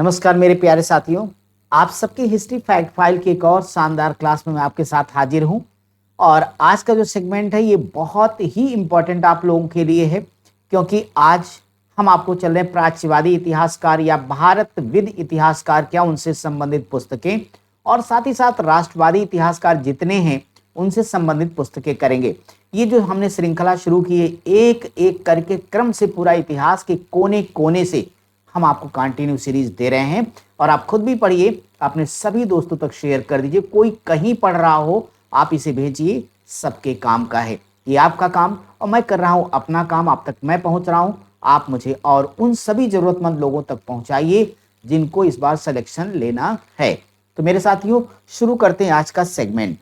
नमस्कार मेरे प्यारे साथियों, आप सबकी हिस्ट्री फैक्ट फाइल की एक और शानदार क्लास में मैं आपके साथ हाजिर हूं। और आज का जो सेगमेंट है ये बहुत ही इम्पोर्टेंट आप लोगों के लिए है, क्योंकि आज हम आपको चल रहे हैं प्राच्यवादी इतिहासकार या भारतविद इतिहासकार क्या उनसे संबंधित पुस्तकें, और साथ ही साथ राष्ट्रवादी इतिहासकार जितने हैं उनसे संबंधित पुस्तकें करेंगे। ये जो हमने श्रृंखला शुरू की है, एक एक करके क्रम से पूरा इतिहास के कोने कोने से हम आपको कंटिन्यू सीरीज दे रहे हैं। और आप खुद भी पढ़िए, अपने सभी दोस्तों तक शेयर कर दीजिए। कोई कहीं पढ़ रहा हो आप इसे भेजिए, सबके काम का है ये, आपका काम और मैं कर रहा हूं अपना काम। आप तक मैं पहुंच रहा हूं, आप मुझे और उन सभी जरूरतमंद लोगों तक पहुंचाइए जिनको इस बार सिलेक्शन लेना है। तो मेरे साथियों, शुरू करते हैं आज का सेगमेंट।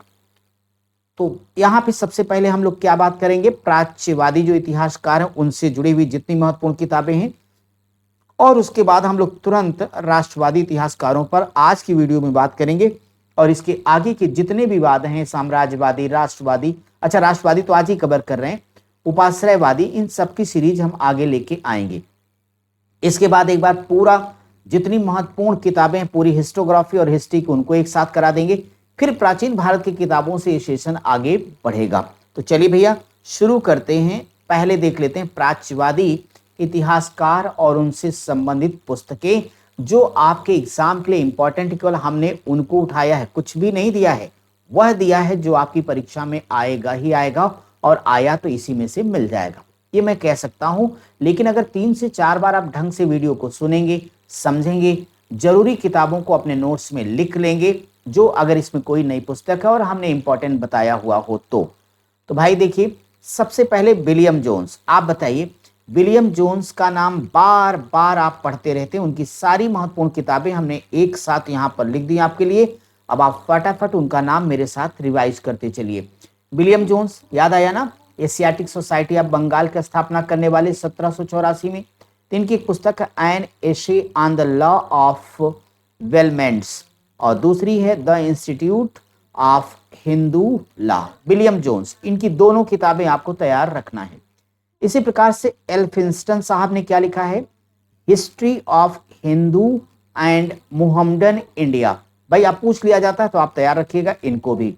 तो यहाँ पे सबसे पहले हम लोग क्या बात करेंगे, प्राच्यवादी जो इतिहासकार हैं उनसे जुड़ी हुई जितनी महत्वपूर्ण किताबें हैं, और उसके बाद हम लोग तुरंत राष्ट्रवादी इतिहासकारों पर आज की वीडियो में बात करेंगे। और इसके आगे के जितने भी वाद हैं, साम्राज्यवादी, राष्ट्रवादी, अच्छा राष्ट्रवादी तो आज ही कवर कर रहे हैं, उपाश्रयवादी, इन सब की सीरीज हम आगे लेके आएंगे। इसके बाद एक बार पूरा जितनी महत्वपूर्ण किताबें, पूरी हिस्टोग्राफी और हिस्ट्री को उनको एक साथ करा देंगे। फिर प्राचीन भारत की किताबों से ये सेशन आगे बढ़ेगा। तो चलिए भैया शुरू करते हैं। पहले देख लेते हैं प्राच्यवादी इतिहासकार और उनसे संबंधित पुस्तकें जो आपके एग्जाम के लिए इंपॉर्टेंट, केवल हमने उनको उठाया है, कुछ भी नहीं दिया है, वह दिया है जो आपकी परीक्षा में आएगा ही आएगा, और आया तो इसी में से मिल जाएगा, ये मैं कह सकता हूं। लेकिन अगर 3 से 4 बार आप ढंग से वीडियो को सुनेंगे, समझेंगे, जरूरी किताबों को अपने नोट्स में लिख लेंगे, जो अगर इसमें कोई नई पुस्तक है और हमने इंपॉर्टेंट बताया हुआ हो तो भाई देखिए, सबसे पहले विलियम जोन्स। आप बताइए, विलियम जोन्स का नाम बार बार आप पढ़ते रहते हैं, उनकी सारी महत्वपूर्ण किताबें हमने एक साथ यहां पर लिख दी आपके लिए। अब आप फटाफट उनका नाम मेरे साथ रिवाइज करते चलिए। विलियम जोन्स याद आया ना, एशियाटिक सोसाइटी ऑफ बंगाल की स्थापना करने वाले 1784 में। इनकी एक पुस्तक है an essay on the law of bailments, और दूसरी है the institute of Hindu law. William Jones, इनकी दोनों किताबें आपको तैयार रखना है। इसी प्रकार से एल्फिंस्टन साहब ने क्या लिखा है, history of Hindu and Muhammadan India. भाई आप पूछ लिया जाता है तो आप तैयार रखिएगा इनको भी।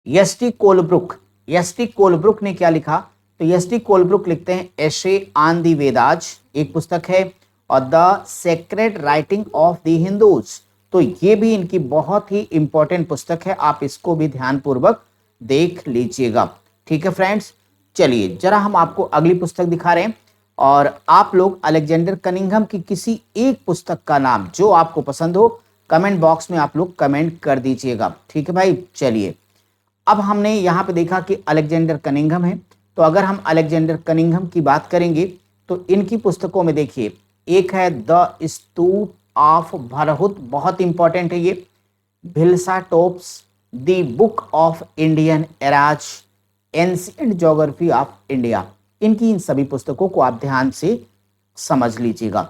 एस.टी. कोलब्रुक ने क्या लिखा, तो एस.टी. कोलब्रुक लिखते हैं एशे ऑन दी वेदाज, एक पुस्तक है, और the sacred writing of the Hindus, तो ये भी इनकी बहुत ही इंपॉर्टेंट पुस्तक है, आप इसको भी ध्यानपूर्वक देख लीजिएगा। ठीक है फ्रेंड्स, चलिए जरा हम आपको अगली पुस्तक दिखा रहे हैं, और आप लोग अलेक्जेंडर कनिंघम की किसी एक पुस्तक का नाम जो आपको पसंद हो कमेंट बॉक्स में आप लोग कमेंट कर दीजिएगा। ठीक है भाई, चलिए अब हमने यहाँ पे देखा कि अलेक्जेंडर कनिंघम है, तो अगर हम अलेक्जेंडर कनिंघम की बात करेंगे तो इनकी पुस्तकों में देखिए, एक है द स्तूप ऑफ भरहुत, बहुत इंपॉर्टेंट है ये, Bhilsa topes, the book of Indian eras, ancient geography of India. इनकी इन सभी पुस्तकों को आप ध्यान से समझ लीजिएगा।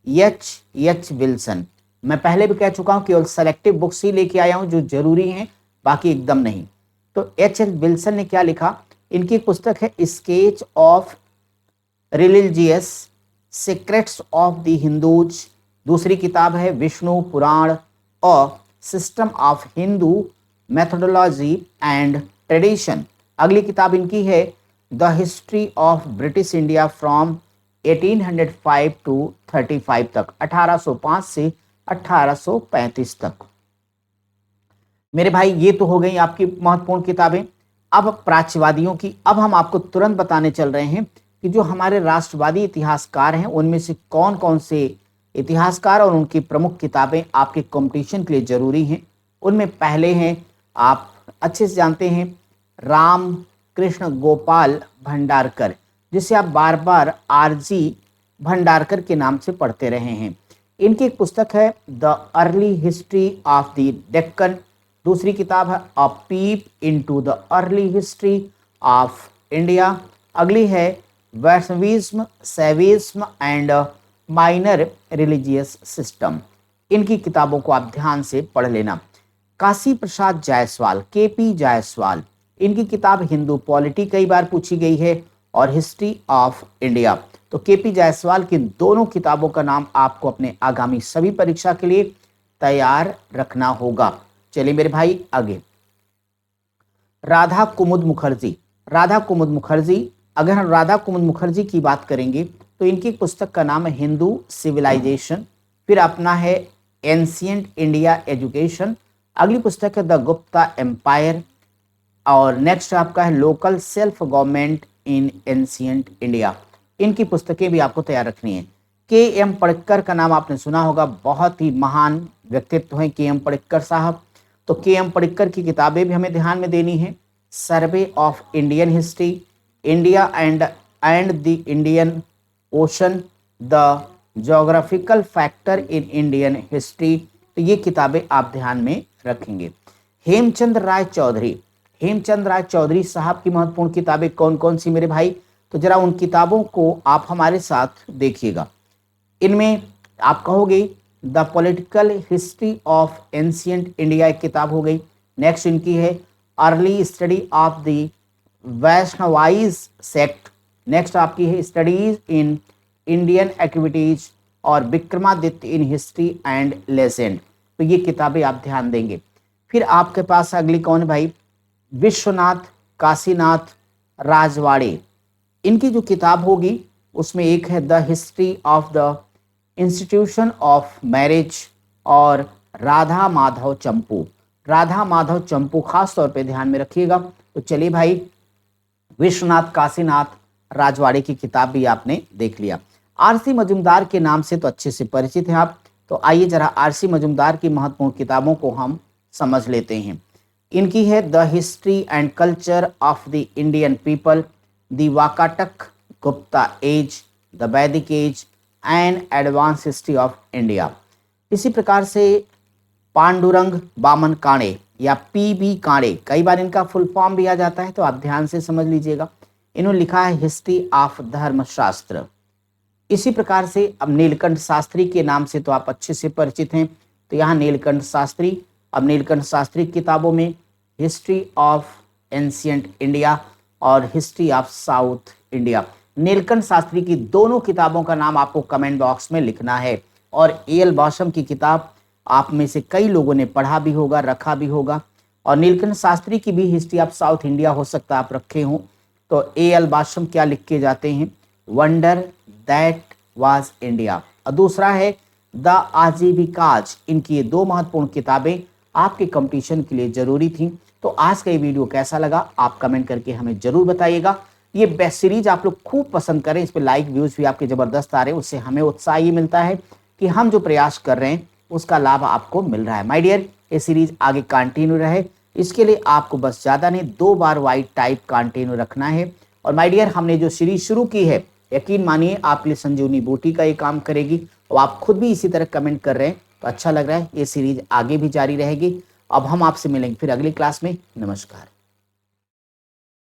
एच विल्सन, मैं पहले भी कह चुका हूं, केवल सेलेक्टिव बुक्स ही लेके आया हूं जो जरूरी हैं, बाकी एकदम नहीं। तो एच विल्सन ने क्या लिखा, इनकी पुस्तक है sketch of religious secrets of the Hindus, दूसरी किताब है विष्णु पुराण और system of Hindu methodology and tradition. अगली किताब इनकी है the history of British India from 1805 to 35 तक, 1805 से 1835 तक। मेरे भाई ये तो हो गई आपकी महत्वपूर्ण किताबें। अब प्राच्यवादियों की, अब हम आपको तुरंत बताने चल रहे हैं कि जो हमारे राष्ट्रवादी इतिहासकार हैं उनमें से कौन कौन से इतिहासकार और उनकी प्रमुख किताबें आपके कंपटीशन के लिए जरूरी हैं। उनमें पहले हैं, आप अच्छे से जानते हैं, राम कृष्ण गोपाल भंडारकर, जिसे आप बार बार आरजी भंडारकर के नाम से पढ़ते रहे हैं। इनकी एक पुस्तक है the early history of the Deccan, दूसरी किताब है a peep into the early history of India. अगली है Vaishnavism, Shaivism and minor religious system. इनकी किताबों को आप ध्यान से पढ़ लेना। काशी प्रसाद जायसवाल, केपी जायसवाल, इनकी किताब हिंदू पॉलिटी कई बार पूछी गई है, और हिस्ट्री ऑफ इंडिया। तो केपी जायसवाल की दोनों किताबों का नाम आपको अपने आगामी सभी परीक्षा के लिए तैयार रखना होगा। चलिए मेरे भाई आगे। राधा कुमुद मुखर्जी। राधा कुमुद मुखर्जी, अगर हम राधा कुमुद मुखर्जी की बात करेंगे तो इनकी पुस्तक का नाम है हिंदू सिविलाइजेशन, फिर अपना है एंशियंट इंडिया एजुकेशन, अगली पुस्तक है द गुप्ता एम्पायर, और नेक्स्ट आपका है local self government in ancient India. इनकी पुस्तकें भी आपको तैयार रखनी है। के एम पडिक्कर का नाम आपने सुना होगा, बहुत ही महान व्यक्तित्व हैं के एम पडिक्कर साहब। तो के एम पडिक्कर की किताबें भी हमें ध्यान में देनी है। Survey of Indian history, India and the Indian ocean, the geographical factor in Indian history, तो ये किताबें आप ध्यान में रखेंगे। हेमचंद राय चौधरी, हेमचंद राय चौधरी साहब की महत्वपूर्ण किताबें कौन कौन सी मेरे भाई, तो जरा उन किताबों को आप हमारे साथ देखिएगा। इनमें आप कहोगे the political history of ancient India एक किताब हो गई। नेक्स्ट इनकी है early study of the Vaishnavas sect, next आपकी है स्टडीज इन इंडियन एक्टिविटीज और Vikramaditya in history and legend, तो ये किताबें आप ध्यान देंगे। फिर आपके पास अगली कौन भाई, विश्वनाथ काशीनाथ राजवाड़े, इनकी जो किताब होगी उसमें एक है the history of the institution of marriage और राधा माधव चंपू, राधा माधव चंपू खास तौर पे ध्यान में रखिएगा। तो चलिए भाई, विश्वनाथ काशीनाथ राजवाड़े की किताब भी आपने देख लिया। आरसी मजुमदार के नाम से तो अच्छे से परिचित हैं आप, तो आइए जरा आरसी मजुमदार की महत्वपूर्ण किताबों को हम समझ लेते हैं। इनकी है the history and culture of the Indian people, the Vakataka Gupta age, the Vedic age and advance history of India. इसी प्रकार से पांडुरंग बामन काणे या पी.बी. काणे, कई बार इनका फुल फॉर्म भी आ जाता है, तो आप ध्यान से समझ लीजिएगा। इन्होंने लिखा है हिस्ट्री ऑफ धर्मशास्त्र। इसी प्रकार से अब नीलकंठ शास्त्री के नाम से तो आप अच्छे से परिचित हैं, तो यहाँ नीलकंठ शास्त्री, अब नीलकंठ शास्त्री किताबों में हिस्ट्री ऑफ एंशियंट इंडिया और history of south India, Neelkanth Shastri की दोनों किताबों का नाम आपको कमेंट बॉक्स में लिखना है। और ए.एल. बाशम की किताब आप में से कई लोगों ने पढ़ा भी होगा, रखा भी होगा, और नीलकंठ शास्त्री की भी हिस्ट्री ऑफ साउथ इंडिया हो सकता है आप रखे हों। तो ए.एल. बाशम क्या लिख के जाते हैं, वंडर दैट वाज इंडिया, और दूसरा है द आजीविकाज। इनकी ये दो महत्वपूर्ण किताबें आपके कंपटीशन के लिए जरूरी थी। तो आज का ये वीडियो कैसा लगा आप कमेंट करके हमें जरूर बताइएगा। ये बेस्ट सीरीज आप लोग खूब पसंद करें, इस पे लाइक व्यूज भी आपके जबरदस्त आ रहे हैं, उससे हमें उत्साह ये मिलता है कि हम जो प्रयास कर रहे हैं उसका लाभ आपको मिल रहा है। माय डियर, ये सीरीज आगे कंटिन्यू रहे, इसके लिए आपको बस ज़्यादा नहीं 2 बार वाइट टाइप कंटिन्यू रखना है। और माय डियर, हमने जो सीरीज शुरू की है, यकीन मानिए आपके लिए संजीवनी बूटी का ये काम करेगी, और आप खुद भी इसी तरह कमेंट कर रहे हैं तो अच्छा लग रहा है। ये सीरीज आगे भी जारी रहेगी। अब हम आपसे मिलेंगे फिर अगली क्लास में। नमस्कार।